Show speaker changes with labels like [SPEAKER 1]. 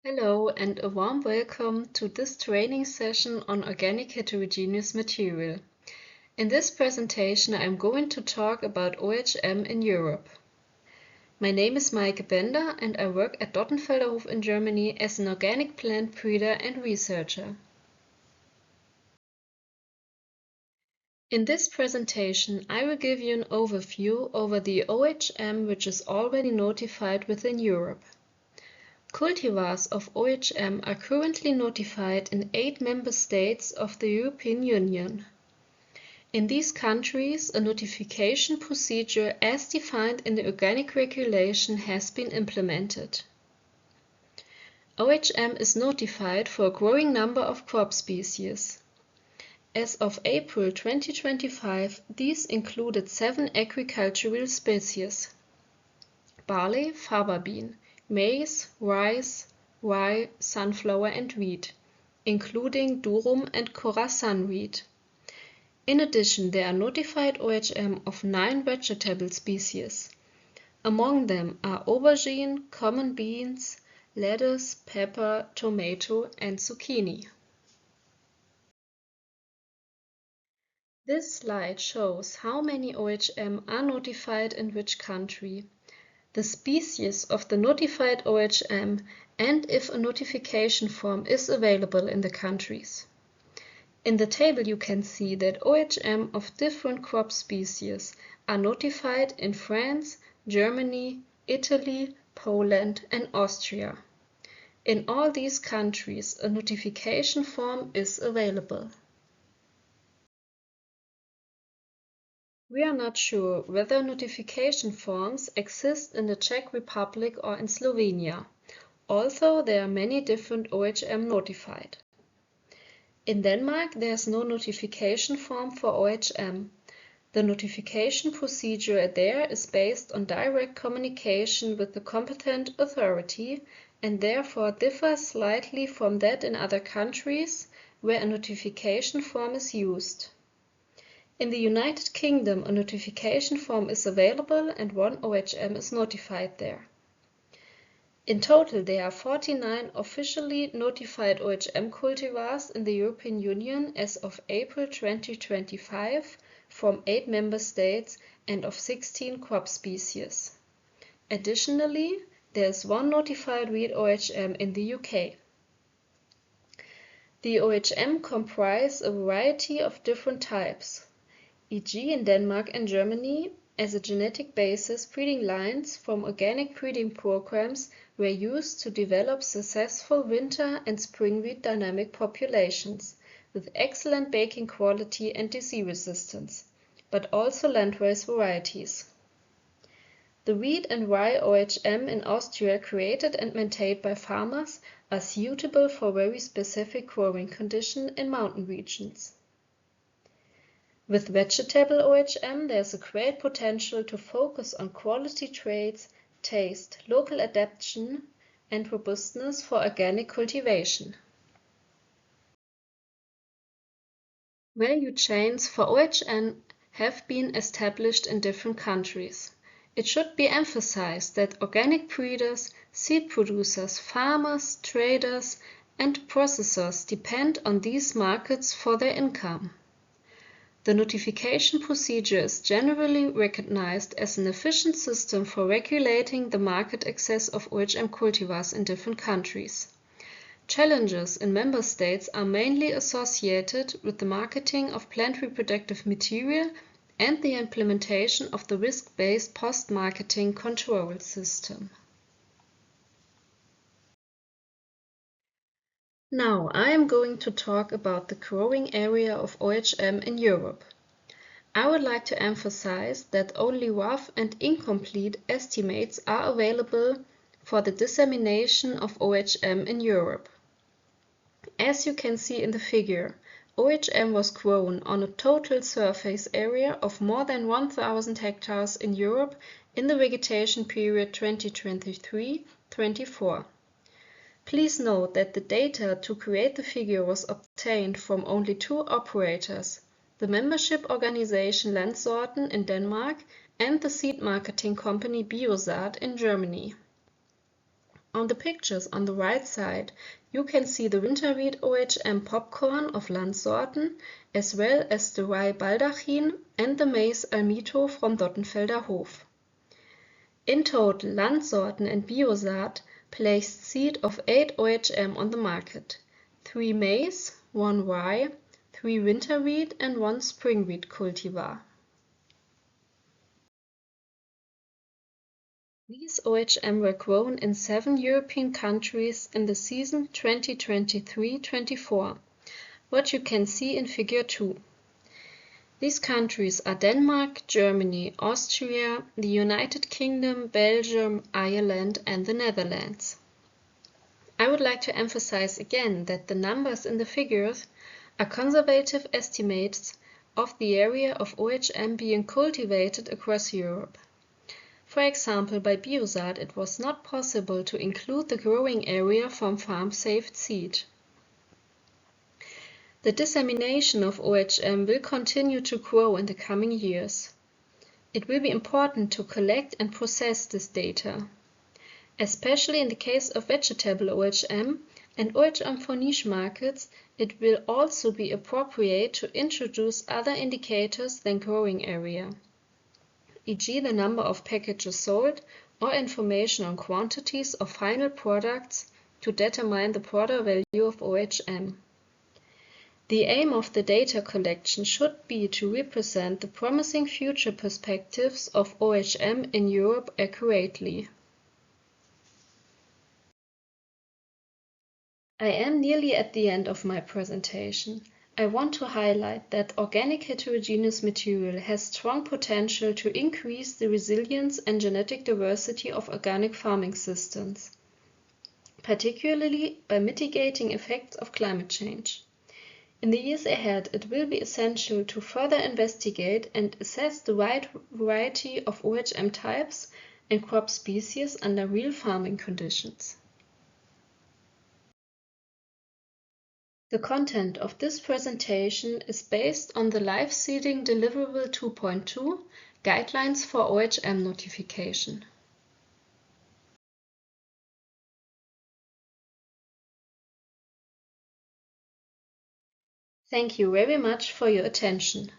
[SPEAKER 1] Hello and a warm welcome to this training session on organic heterogeneous material. In this presentation I'm going to talk about OHM in Europe. My name is Maike Bender and I work at Dottenfelderhof in Germany as an organic plant breeder and researcher. In this presentation I will give you an overview over the OHM which is already notified within Europe. Cultivars of OHM are currently notified in 8 member states of the European Union. In these countries, a notification procedure as defined in the Organic Regulation has been implemented. OHM is notified for a growing number of crop species. As of April 2025, these included 7 agricultural species: barley, faba bean, maize, rice, rye, sunflower and wheat, including durum and Khorasan wheat. In addition, there are notified OHM of 9 vegetable species. Among them are aubergine, common beans, lettuce, pepper, tomato and zucchini. This slide shows how many OHM are notified in which country, the species of the notified OHM, and if a notification form is available in the countries. In the table you can see that OHM of different crop species are notified in France, Germany, Italy, Poland and Austria. In all these countries, a notification form is available. We are not sure whether notification forms exist in the Czech Republic or in Slovenia, although there are many different OHM notified. In Denmark, there is no notification form for OHM. The notification procedure there is based on direct communication with the competent authority and therefore differs slightly from that in other countries where a notification form is used. In the United Kingdom, a notification form is available and 1 OHM is notified there. In total, there are 49 officially notified OHM cultivars in the European Union as of April 2025 from 8 member states and of 16 crop species. Additionally, there is 1 notified wheat OHM in the UK. The OHM comprise a variety of different types, e.g. in Denmark and Germany, as a genetic basis, breeding lines from organic breeding programs were used to develop successful winter and spring wheat dynamic populations with excellent baking quality and disease resistance, but also landrace varieties. The wheat and rye OHM in Austria created and maintained by farmers are suitable for very specific growing conditions in mountain regions. With vegetable OHM, there is a great potential to focus on quality traits, taste, local adaptation, and robustness for organic cultivation. Value chains for OHM have been established in different countries. It should be emphasized that organic breeders, seed producers, farmers, traders, and processors depend on these markets for their income. The notification procedure is generally recognized as an efficient system for regulating the market access of OHM cultivars in different countries. Challenges in member states are mainly associated with the marketing of plant reproductive material and the implementation of the risk-based post-marketing control system. Now I am going to talk about the growing area of OHM in Europe. I would like to emphasize that only rough and incomplete estimates are available for the dissemination of OHM in Europe. As you can see in the figure, OHM was grown on a total surface area of more than 1,000 hectares in Europe in the vegetation period 2023-24. Please note that the data to create the figure was obtained from only 2 operators, the membership organization Landsorten in Denmark and the seed marketing company Biosat in Germany. On the pictures on the right side, you can see the winter wheat OHM popcorn of Landsorten, as well as the rye Baldachin and the maize Almito from Dottenfelder Hof. In total, Landsorten and Biosaat placed seed of 8 OHM on the market: 3 maize, 1 rye, 3 winter wheat and 1 spring wheat cultivar. These OHM were grown in 7 European countries in the season 2023-24, what you can see in Figure 2. These countries are Denmark, Germany, Austria, the United Kingdom, Belgium, Ireland and the Netherlands. I would like to emphasize again that the numbers in the figures are conservative estimates of the area of OHM being cultivated across Europe. For example, by Biosaat it was not possible to include the growing area from farm-saved seed. The dissemination of OHM will continue to grow in the coming years. It will be important to collect and process this data. Especially in the case of vegetable OHM and OHM for niche markets, it will also be appropriate to introduce other indicators than growing area, e.g. the number of packages sold or information on quantities of final products to determine the broader value of OHM. The aim of the data collection should be to represent the promising future perspectives of OHM in Europe accurately. I am nearly at the end of my presentation. I want to highlight that organic heterogeneous material has strong potential to increase the resilience and genetic diversity of organic farming systems, particularly by mitigating effects of climate change. In the years ahead, it will be essential to further investigate and assess the wide variety of OHM types and crop species under real farming conditions. The content of this presentation is based on the Live Seeding Deliverable 2.2 Guidelines for OHM Notification. Thank you very much for your attention.